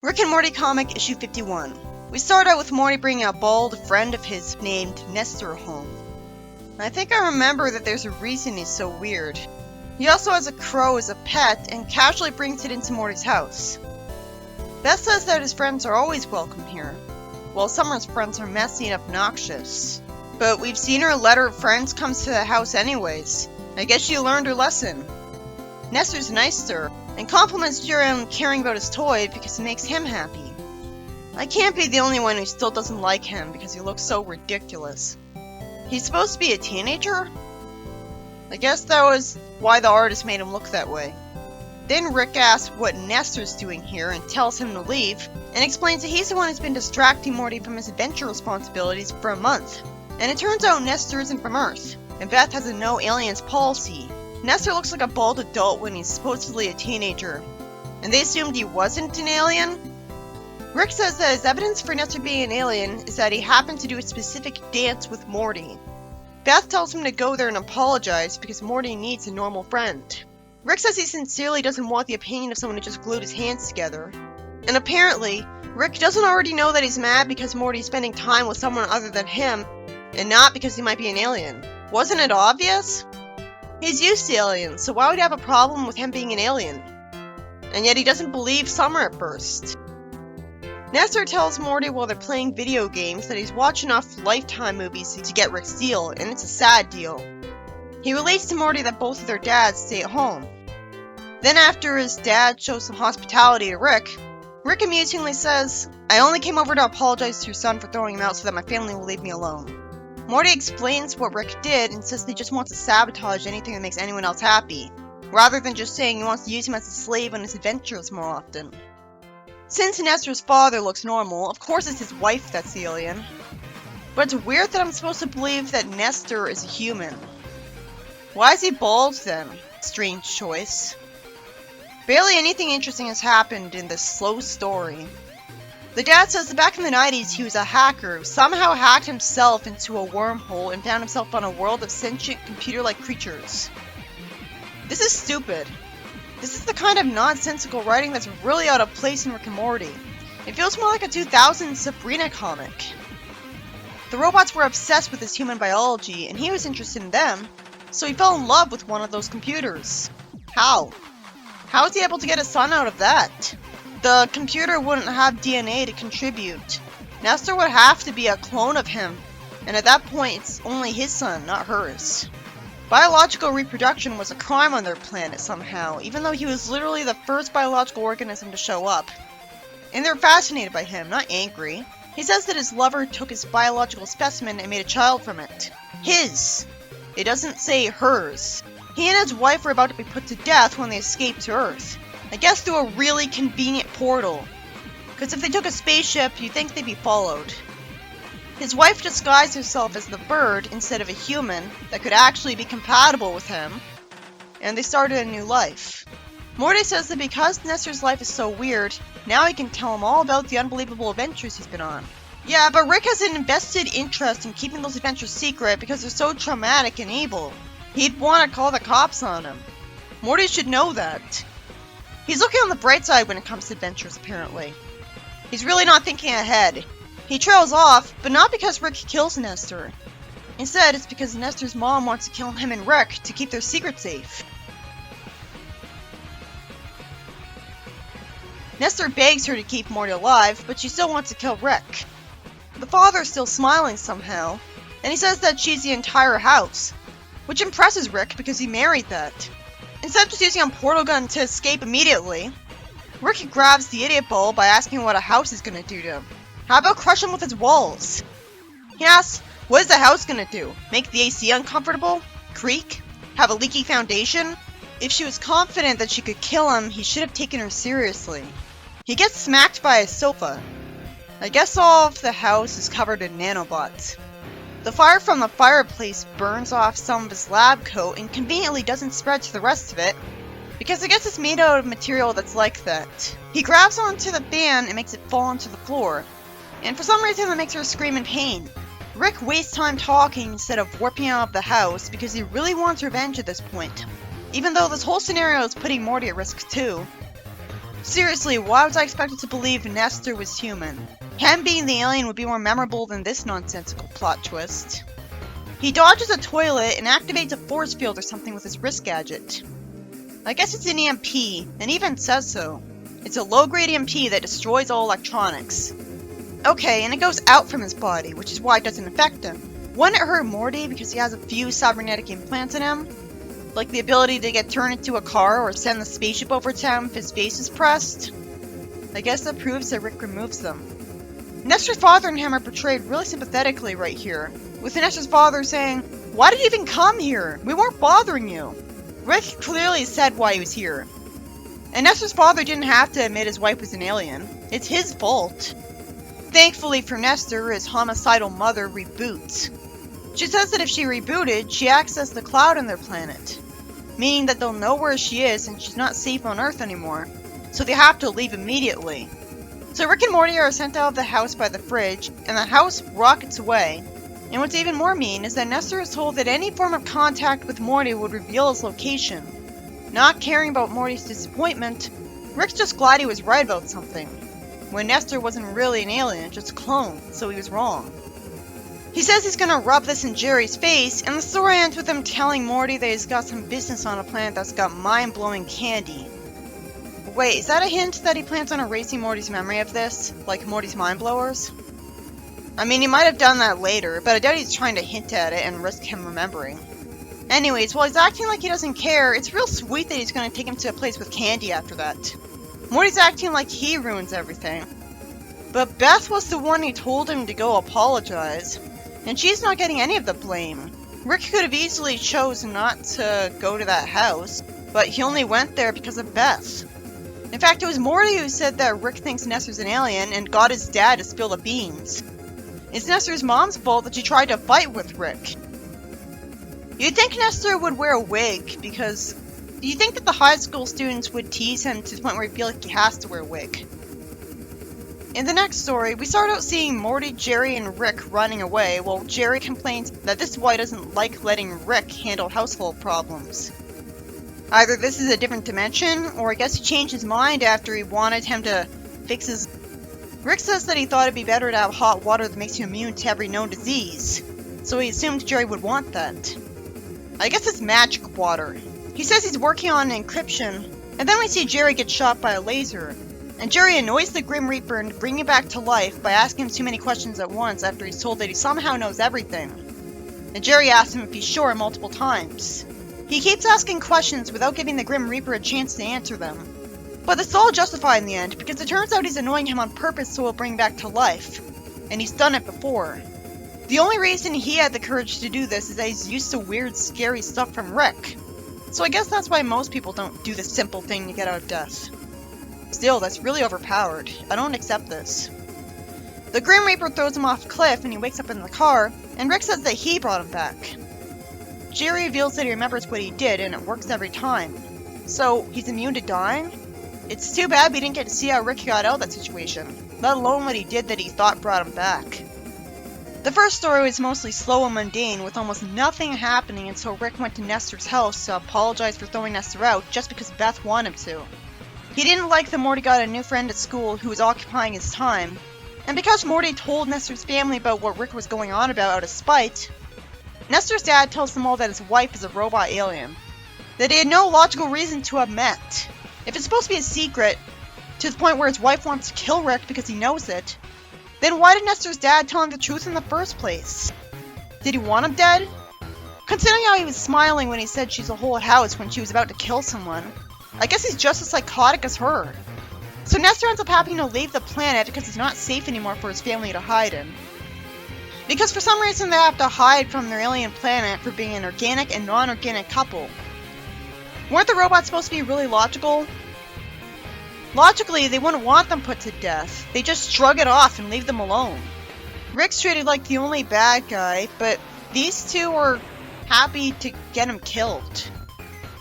Rick and Morty comic issue 51. We start out with Morty bringing a bald friend of his named Nestor home. I think I remember that there's a reason he's so weird. He also has a crow as a pet and casually brings it into Morty's house. Beth says that his friends are always welcome here, while Summer's friends are messy and obnoxious. But we've seen her letter of friends comes to the house anyways. I guess she learned her lesson. Nestor's nice to her, and compliments Jerry on caring about his toy because it makes him happy. I can't be the only one who still doesn't like him because he looks so ridiculous. He's supposed to be a teenager? I guess that was why the artist made him look that way. Then Rick asks what Nestor's doing here and tells him to leave, and explains that he's the one who's been distracting Morty from his adventure responsibilities for a month. And it turns out Nestor isn't from Earth, and Beth has a no aliens policy. Nestor looks like a bald adult when he's supposedly a teenager, and they assumed he wasn't an alien? Rick says that his evidence for Nestor being an alien is that he happened to do a specific dance with Morty. Beth tells him to go there and apologize because Morty needs a normal friend. Rick says he sincerely doesn't want the opinion of someone who just glued his hands together. And apparently, Rick doesn't already know that he's mad because Morty's spending time with someone other than him, and not because he might be an alien. Wasn't it obvious? He's used to aliens, so why would he have a problem with him being an alien? And yet he doesn't believe Summer at first. Nestor tells Morty while they're playing video games that he's watched enough Lifetime movies to get Rick's deal, and it's a sad deal. He relates to Morty that both of their dads stay at home. Then after his dad shows some hospitality to Rick amusingly says, "I only came over to apologize to your son for throwing him out so that my family will leave me alone." Morty explains what Rick did and says that he just wants to sabotage anything that makes anyone else happy, rather than just saying he wants to use him as a slave on his adventures more often. Since Nestor's father looks normal, of course it's his wife that's the alien. But it's weird that I'm supposed to believe that Nestor is a human. Why is he bald then? Strange choice. Barely anything interesting has happened in this slow story. The dad says that back in the 90s he was a hacker who somehow hacked himself into a wormhole and found himself on a world of sentient computer-like creatures. This is stupid. This is the kind of nonsensical writing that's really out of place in Rick and Morty. It feels more like a 2000s Sabrina comic. The robots were obsessed with his human biology and he was interested in them, so he fell in love with one of those computers. How? How is he able to get a son out of that? The computer wouldn't have DNA to contribute. Nestor would have to be a clone of him, and at that point it's only his son, not hers. Biological reproduction was a crime on their planet somehow, even though he was literally the first biological organism to show up. And they're fascinated by him, not angry. He says that his lover took his biological specimen and made a child from it. His. It doesn't say hers. He and his wife were about to be put to death when they escaped to Earth. I guess through a really convenient portal. Because if they took a spaceship, you'd think they'd be followed. His wife disguised herself as the bird instead of a human that could actually be compatible with him, and they started a new life. Morty says that because Nestor's life is so weird, now he can tell him all about the unbelievable adventures he's been on. Yeah, but Rick has an invested interest in keeping those adventures secret because they're so traumatic and evil. He'd want to call the cops on him. Morty should know that. He's looking on the bright side when it comes to adventures, apparently. He's really not thinking ahead. He trails off, but not because Rick kills Nestor. Instead, it's because Nestor's mom wants to kill him and Rick to keep their secret safe. Nestor begs her to keep Morty alive, but she still wants to kill Rick. The father's still smiling somehow, and he says that she's the entire house, which impresses Rick because he married that. Instead of just using a portal gun to escape immediately, Rick grabs the idiot ball by asking what a house is going to do to him. How about crush him with its walls? He asks, what is the house going to do? Make the AC uncomfortable? Creak? Have a leaky foundation? If she was confident that she could kill him, he should have taken her seriously. He gets smacked by a sofa. I guess all of the house is covered in nanobots. The fire from the fireplace burns off some of his lab coat and conveniently doesn't spread to the rest of it, because I guess it's made out of material that's like that. He grabs onto the fan and makes it fall onto the floor, and for some reason that makes her scream in pain. Rick wastes time talking instead of warping out of the house because he really wants revenge at this point, even though this whole scenario is putting Morty at risk too. Seriously, why was I expected to believe Nestor was human? Him being the alien would be more memorable than this nonsensical plot twist. He dodges a toilet and activates a force field or something with his wrist gadget. I guess it's an EMP, and even says so. It's a low-grade EMP that destroys all electronics. Okay, and it goes out from his body, which is why it doesn't affect him. Wouldn't it hurt Morty because he has a few cybernetic implants in him? Like the ability to get turned into a car or send the spaceship over to him if his face is pressed? I guess that proves that Rick removes them. Nestor's father and him are portrayed really sympathetically right here, with Nestor's father saying, "Why did you even come here? We weren't bothering you." Rick clearly said why he was here. And Nestor's father didn't have to admit his wife was an alien. It's his fault. Thankfully for Nestor, his homicidal mother reboots. She says that if she rebooted, she accessed the cloud on their planet, meaning that they'll know where she is and she's not safe on Earth anymore, so they have to leave immediately. So Rick and Morty are sent out of the house by the fridge, and the house rockets away. And what's even more mean is that Nestor is told that any form of contact with Morty would reveal his location. Not caring about Morty's disappointment, Rick's just glad he was right about something, when Nestor wasn't really an alien, just a clone, so he was wrong. He says he's gonna rub this in Jerry's face, and the story ends with him telling Morty that he's got some business on a planet that's got mind-blowing candy. Wait, is that a hint that he plans on erasing Morty's memory of this? Like Morty's mind blowers? I mean, he might have done that later, but I doubt he's trying to hint at it and risk him remembering. Anyways, while he's acting like he doesn't care, it's real sweet that he's gonna take him to a place with candy after that. Morty's acting like he ruins everything. But Beth was the one who told him to go apologize, and she's not getting any of the blame. Rick could have easily chosen not to go to that house, but he only went there because of Beth. In fact, it was Morty who said that Rick thinks Nestor's an alien and got his dad to spill the beans. It's Nestor's mom's fault that she tried to fight with Rick. You'd think Nestor would wear a wig, because do you think that the high school students would tease him to the point where he feels like he has to wear a wig? In the next story, we start out seeing Morty, Jerry, and Rick running away, while Jerry complains that this boy doesn't like letting Rick handle household problems. Either this is a different dimension, or I guess he changed his mind after he wanted him to fix his... Rick says that he thought it'd be better to have hot water that makes you immune to every known disease, so he assumed Jerry would want that. I guess it's magic water. He says he's working on an encryption, and then we see Jerry get shot by a laser, and Jerry annoys the Grim Reaper and brings him back to life by asking him too many questions at once after he's told that he somehow knows everything. And Jerry asks him if he's sure multiple times. He keeps asking questions without giving the Grim Reaper a chance to answer them. But it's all justified in the end, because it turns out he's annoying him on purpose so he'll bring him back to life. And he's done it before. The only reason he had the courage to do this is that he's used to weird, scary stuff from Rick. So I guess that's why most people don't do the simple thing to get out of death. Still, that's really overpowered. I don't accept this. The Grim Reaper throws him off a cliff and he wakes up in the car, and Rick says that he brought him back. Jerry reveals that he remembers what he did, and it works every time. So, he's immune to dying? It's too bad we didn't get to see how Rick got out of that situation, let alone what he did that he thought brought him back. The first story was mostly slow and mundane, with almost nothing happening until Rick went to Nestor's house to apologize for throwing Nestor out just because Beth wanted him to. He didn't like that Morty got a new friend at school who was occupying his time, and because Morty told Nestor's family about what Rick was going on about out of spite, Nestor's dad tells them all that his wife is a robot alien, that he had no logical reason to have met. If it's supposed to be a secret, to the point where his wife wants to kill Rick because he knows it, then why did Nestor's dad tell him the truth in the first place? Did he want him dead? Considering how he was smiling when he said she's a whole house when she was about to kill someone, I guess he's just as psychotic as her. So Nestor ends up having to leave the planet because it's not safe anymore for his family to hide in. Because for some reason they have to hide from their alien planet for being an organic and non-organic couple. Weren't the robots supposed to be really logical? Logically, they wouldn't want them put to death. They just shrug it off and leave them alone. Rick's treated like the only bad guy, but these two are happy to get him killed.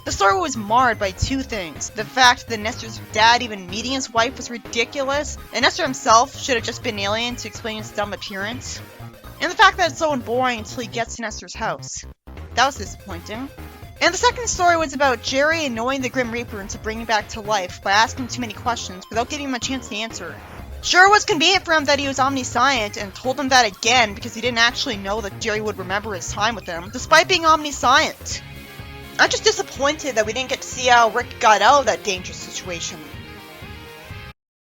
The story was marred by two things. The fact that Nestor's dad even meeting his wife was ridiculous, and Nestor himself should have just been an alien to explain his dumb appearance. And the fact that it's so boring until he gets to Nestor's house. That was disappointing. And the second story was about Jerry annoying the Grim Reaper into bringing him back to life by asking too many questions without giving him a chance to answer. Sure, it was convenient for him that he was omniscient and told him that again because he didn't actually know that Jerry would remember his time with him, despite being omniscient. I'm just disappointed that we didn't get to see how Rick got out of that dangerous situation.